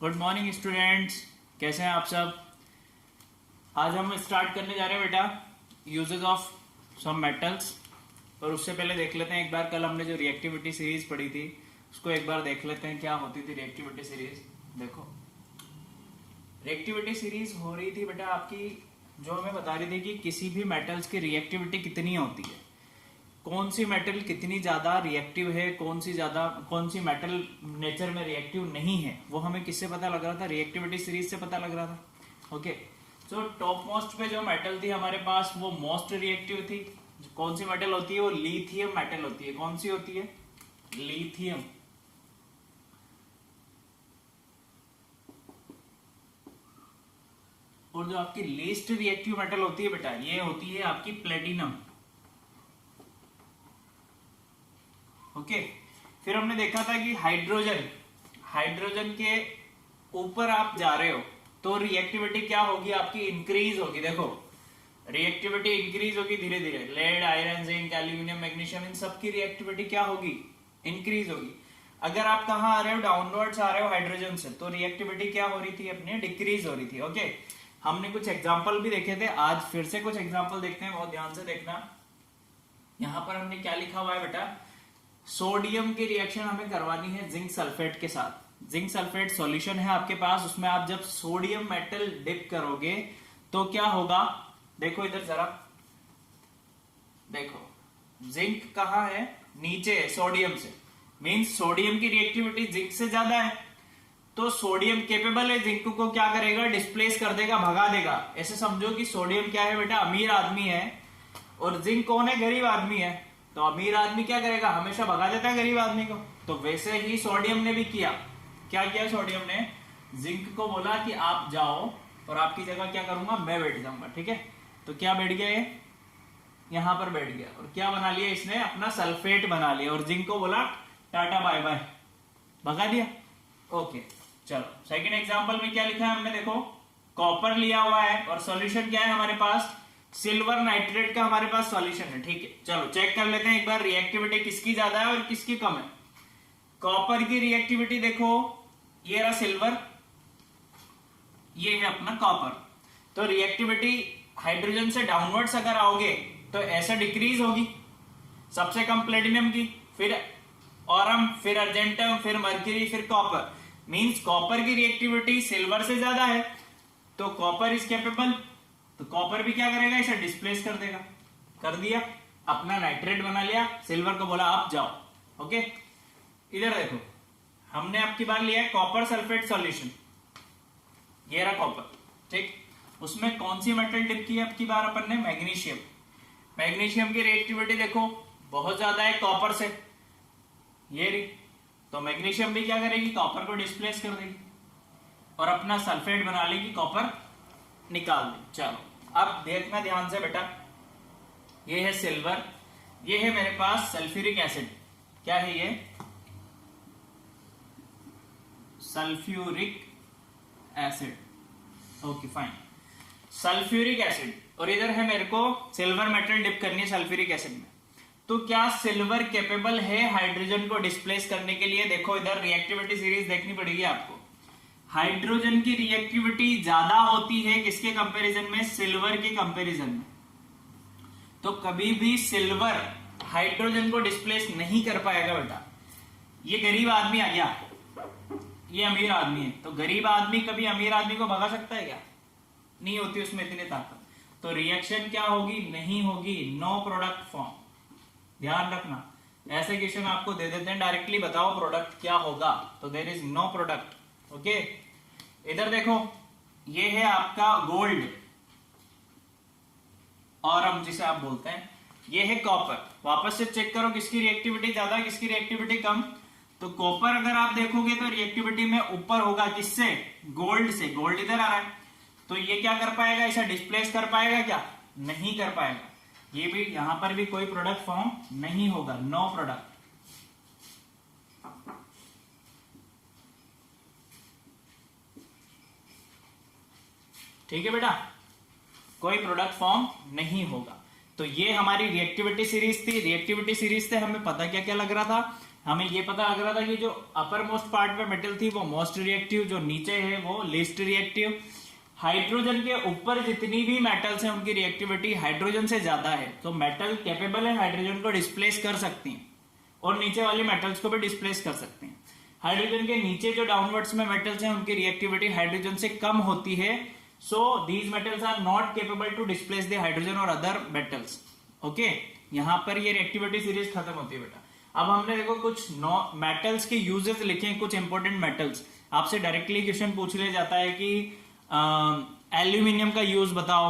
Good morning students, कैसे हैं आप सब। आज हम स्टार्ट करने जा रहे हैं बेटा यूजेस ऑफ सम मेटल्स। और उससे पहले देख लेते हैं एक बार, कल हमने जो रिएक्टिविटी सीरीज पढ़ी थी उसको एक बार देख लेते हैं क्या होती थी रिएक्टिविटी सीरीज। देखो, रिएक्टिविटी सीरीज हो रही थी बेटा आपकी, जो हमें बता रही थी कि किसी भी मेटल्स की रिएक्टिविटी कितनी होती है, कौन सी मेटल कितनी ज्यादा रिएक्टिव है, कौन सी मेटल नेचर में रिएक्टिव नहीं है, वो हमें किससे पता लग रहा था, रिएक्टिविटी सीरीज से पता लग रहा था। ओके, तो टॉप मोस्ट पे जो मेटल थी हमारे पास वो मोस्ट रिएक्टिव थी। कौन सी मेटल होती है, वो लिथियम मेटल होती है। कौन सी होती है, लिथियम। और जो आपकी लीस्ट रिएक्टिव मेटल होती है बेटा, ये होती है आपकी प्लेटिनम। ओके, फिर हमने देखा था कि हाइड्रोजन के ऊपर आप जा रहे हो तो रिएक्टिविटी क्या होगी आपकी, इंक्रीज होगी। देखो, रिएक्टिविटी इंक्रीज होगी धीरे धीरे। Lead, iron, zinc, aluminium, magnesium, इन सब की रिएक्टिविटी क्या होगी, इंक्रीज होगी। अगर आप कहां आ रहे हो, डाउनवर्ड्स आ रहे हो हाइड्रोजन से, तो रिएक्टिविटी क्या हो रही थी अपनी, डिक्रीज हो रही थी। ओके, हमने कुछ एग्जाम्पल भी देखे थे, आज फिर से कुछ एग्जाम्पल देखते हैं, बहुत ध्यान से देखना। यहां पर हमने क्या लिखा हुआ है बेटा, सोडियम की रिएक्शन हमें करवानी है जिंक सल्फेट के साथ। जिंक सल्फेट सॉल्यूशन है आपके पास, उसमें आप जब सोडियम मेटल डिप करोगे तो क्या होगा, देखो इधर जरा, देखो जिंक कहां है, नीचे है सोडियम से, मींस सोडियम की रिएक्टिविटी जिंक से ज्यादा है। तो सोडियम केपेबल है जिंक को क्या करेगा, डिस्प्लेस कर देगा, भगा देगा। ऐसे समझो कि सोडियम क्या है बेटा, अमीर आदमी है, और जिंक कौन है, गरीब आदमी है। तो अमीर आदमी क्या करेगा, हमेशा भगा देता है गरीब आदमी को। तो वैसे ही सोडियम ने भी किया। क्या किया सोडियम ने, जिंक को बोला कि आप जाओ और आपकी जगह क्या करूंगा, मैं बैठ जाऊंगा। ठीक है, तो क्या बैठ गया, ये यहां पर बैठ गया, और क्या बना लिया इसने, अपना सल्फेट बना लिया, और जिंक को बोला टाटा बाय बाय, भगा दिया। ओके, चलो सेकंड एग्जांपल में क्या लिखा है हमने, देखो कॉपर लिया हुआ है और सॉल्यूशन क्या है हमारे पास, सिल्वर नाइट्रेट का हमारे पास सॉल्यूशन है। ठीक है, चलो चेक कर लेते हैं एक बार रिएक्टिविटी किसकी ज्यादा है और किसकी कम है। कॉपर की रिएक्टिविटी देखो, ये रहा सिल्वर, ये है अपना कॉपर। तो रिएक्टिविटी हाइड्रोजन से डाउनवर्ड्स अगर आओगे तो ऐसा डिक्रीज होगी। सबसे कम प्लेटिनम की, फिर ऑरम, फिर अर्जेंटम, फिर मर्क्यूरी, फिर कॉपर। मींस कॉपर की रिएक्टिविटी सिल्वर से ज्यादा है, तो कॉपर इज कैपेबल। तो कॉपर भी क्या करेगा, इसे डिस्प्लेस कर देगा, कर दिया, अपना नाइट्रेट बना लिया, सिल्वर को बोला आप जाओ। ओके, इधर देखो, हमने आपकी बार लिया है कॉपर सल्फेट सॉल्यूशन, ये रहा कॉपर। ठीक, उसमें कौन सी मेटल डिप की है आपकी बार अपन ने, मैग्नीशियम। मैग्नीशियम की रिएक्टिविटी देखो बहुत ज्यादा है कॉपर से, ये रही। तो मैग्नीशियम भी क्या करेगी, कॉपर को डिस्प्लेस कर देगी और अपना सल्फेट बना लेगी, कॉपर निकाल दे। चलो अब देखना ध्यान से बेटा, ये है सिल्वर, ये है मेरे पास सल्फ्यूरिक एसिड। क्या है ये, sulphuric acid. Okay fine, sulphuric acid, और इधर है मेरे को सिल्वर मेटल डिप करनी है सल्फ्यूरिक एसिड में। तो क्या सिल्वर कैपेबल है हाइड्रोजन को डिस्प्लेस करने के लिए, देखो इधर रिएक्टिविटी सीरीज देखनी पड़ेगी आपको। हाइड्रोजन की रिएक्टिविटी ज्यादा होती है किसके कंपैरिजन में, सिल्वर के कंपैरिजन में। तो कभी भी सिल्वर हाइड्रोजन को डिस्प्लेस नहीं कर पाएगा बेटा। ये गरीब आदमी आ गया, ये अमीर आदमी है, तो गरीब आदमी कभी अमीर आदमी को भगा सकता है क्या, नहीं होती उसमें इतनी ताकत। तो रिएक्शन क्या होगी, नहीं होगी, नो प्रोडक्ट फॉर्म। ध्यान रखना, ऐसे क्वेश्चन आपको दे देते हैं डायरेक्टली, बताओ प्रोडक्ट क्या होगा, तो there is no product. Okay, इधर देखो, ये है आपका गोल्ड, ऑरम जिसे आप बोलते हैं, ये है कॉपर। वापस से चेक करो किसकी रिएक्टिविटी ज्यादा, किसकी रिएक्टिविटी कम। तो कॉपर अगर आप देखोगे तो रिएक्टिविटी में ऊपर होगा, किससे, गोल्ड से। गोल्ड इधर आ रहा है, तो ये क्या कर पाएगा, इसे डिस्प्लेस कर पाएगा क्या, नहीं कर पाएगा। ये भी यहां पर भी कोई प्रोडक्ट फॉर्म नहीं होगा, नो प्रोडक्ट। ठीक है बेटा, कोई प्रोडक्ट फॉर्म नहीं होगा। तो ये हमारी रिएक्टिविटी सीरीज थी। रिएक्टिविटी सीरीज से हमें पता क्या क्या लग रहा था, हमें ये पता लग रहा था कि जो अपर मोस्ट पार्ट में मेटल थी वो मोस्ट रिएक्टिव, जो नीचे है वो लीस्ट रिएक्टिव। हाइड्रोजन के ऊपर जितनी भी मेटल्स हैं उनकी रिएक्टिविटी हाइड्रोजन से ज्यादा है, तो मेटल कैपेबल है हाइड्रोजन को डिस्प्लेस कर सकती हैं और नीचे वाली मेटल्स को भी डिस्प्लेस कर सकते हैं। हाइड्रोजन के नीचे जो डाउनवर्ड्स में मेटल्स हैं उनकी रिएक्टिविटी हाइड्रोजन से कम होती है, so these metals are not capable to displace the hydrogen और अदर मेटल्स। ओके, यहाँ पर ये रिएक्टिविटी सीरीज खत्म होती है बेटा। अब हमने देखो कुछ मेटल्स के यूजेस लिखे हैं, कुछ इंपॉर्टेंट मेटल्स। आपसे डायरेक्टली क्वेश्चन पूछ लिया जाता है कि एल्यूमिनियम का यूज बताओ,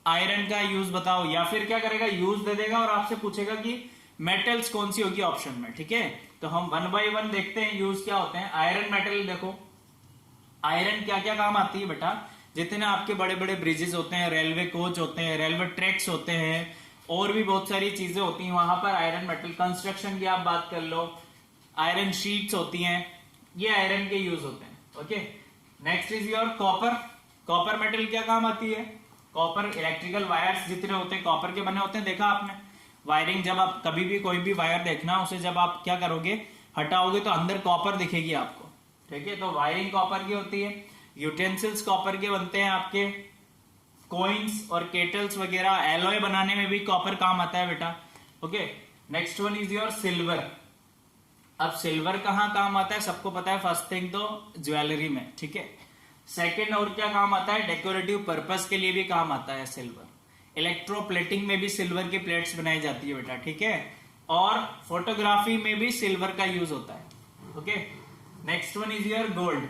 आयरन का यूज बताओ, या फिर क्या करेगा यूज दे देगा और आपसे पूछेगा कि मेटल्स कौन सी होगी ऑप्शन में। ठीक है, तो हम वन बाय वन देखते हैं यूज क्या होते हैं। आयरन मेटल देखो, आयरन क्या क्या काम आती है बेटा। जितने आपके बड़े बड़े ब्रिजेस होते हैं, रेलवे कोच होते हैं, रेलवे ट्रैक्स होते हैं, और भी बहुत सारी चीजें होती हैं वहां पर आयरन मेटल, कंस्ट्रक्शन की आप बात कर लो, आयरन शीट्स होती हैं, ये आयरन के यूज होते हैं। Okay, next is your copper. Copper metal क्या काम आती है। कॉपर इलेक्ट्रिकल वायर्स जितने होते हैं कॉपर के बने होते हैं, देखा आपने वायरिंग। जब आप कभी भी कोई भी वायर देखना, उसे जब आप क्या करोगे हटाओगे तो अंदर कॉपर दिखेगी आपको। ठीक है, तो वायरिंग कॉपर की होती है। यूटेंसिल्स कॉपर के बनते हैं आपके, कॉइन्स और केटल्स वगैरह, एलॉय बनाने में भी कॉपर काम आता है बेटा। Okay, next one is your silver. अब सिल्वर कहाँ काम आता है सबको पता है, फर्स्ट थिंग तो ज्वेलरी में। ठीक है, सेकंड और क्या काम आता है, डेकोरेटिव पर्पस के लिए भी काम आता है सिल्वर। इलेक्ट्रोप्लेटिंग में भी सिल्वर की प्लेट्स बनाई जाती है बेटा। ठीक है, और फोटोग्राफी में भी सिल्वर का यूज होता है। Okay, next one is your gold.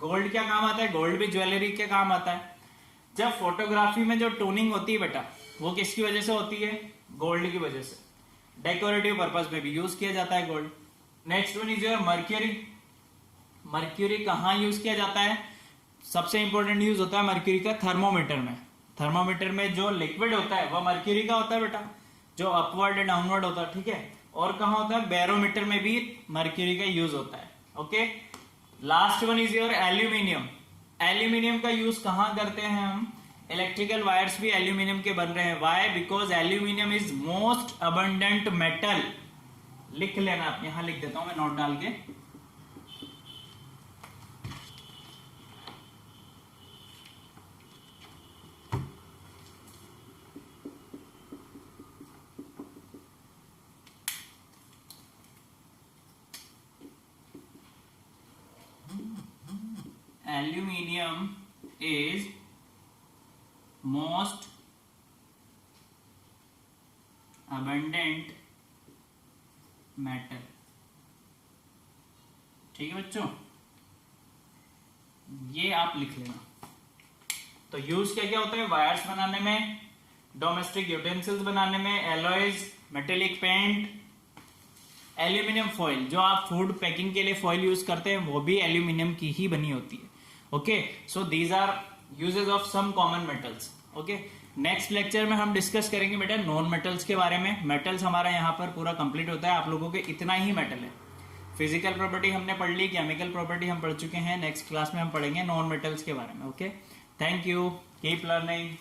Gold क्या काम आता है, गोल्ड भी ज्वेलरी के काम आता है। जब फोटोग्राफी में जो टोनिंग होती है बेटा, वो किसकी वजह से होती है, गोल्ड की वजह से। डेकोरेटिव पर्पस में भी यूज किया जाता है gold. Next one is your mercury. Mercury कहाँ यूज किया जाता है, सबसे इंपॉर्टेंट यूज होता है मर्क्यूरी का थर्मोमीटर में। थर्मोमीटर में जो लिक्विड होता है वह मर्क्यूरी का होता है बेटा, जो अपवर्ड एंड डाउनवर्ड होता है। ठीक है, और कहाँ होता है, बैरोमीटर में भी मर्क्यूरी का यूज होता है। Okay, last one is your aluminium. Aluminium का यूज कहाँ करते हैं हम, इलेक्ट्रिकल वायर्स भी एल्यूमिनियम के बन रहे हैं। Why, because aluminium is most abundant metal. लिख लेना, आप यहां लिख देता हूं मैं नोट डाल के। Aluminium is most abundant metal। ठीक है बच्चों, ये आप लिख लेना। तो यूज क्या क्या होता है, वायर्स बनाने में, डोमेस्टिक यूटेंसिल्स बनाने में, alloys, metallic paint, aluminium foil, जो आप फूड पैकिंग के लिए फॉइल यूज करते हैं वो भी एल्यूमिनियम की ही बनी होती है। Okay, so these are uses of some common metals. Okay, next lecture में हम डिस्कस करेंगे बेटा नॉन मेटल्स के बारे में। मेटल्स हमारा यहाँ पर पूरा कंप्लीट होता है, आप लोगों के इतना ही मेटल है। फिजिकल प्रॉपर्टी हमने पढ़ ली, केमिकल प्रॉपर्टी हम पढ़ चुके हैं, नेक्स्ट क्लास में हम पढ़ेंगे नॉन मेटल्स के बारे में। Okay, thank you, keep learning.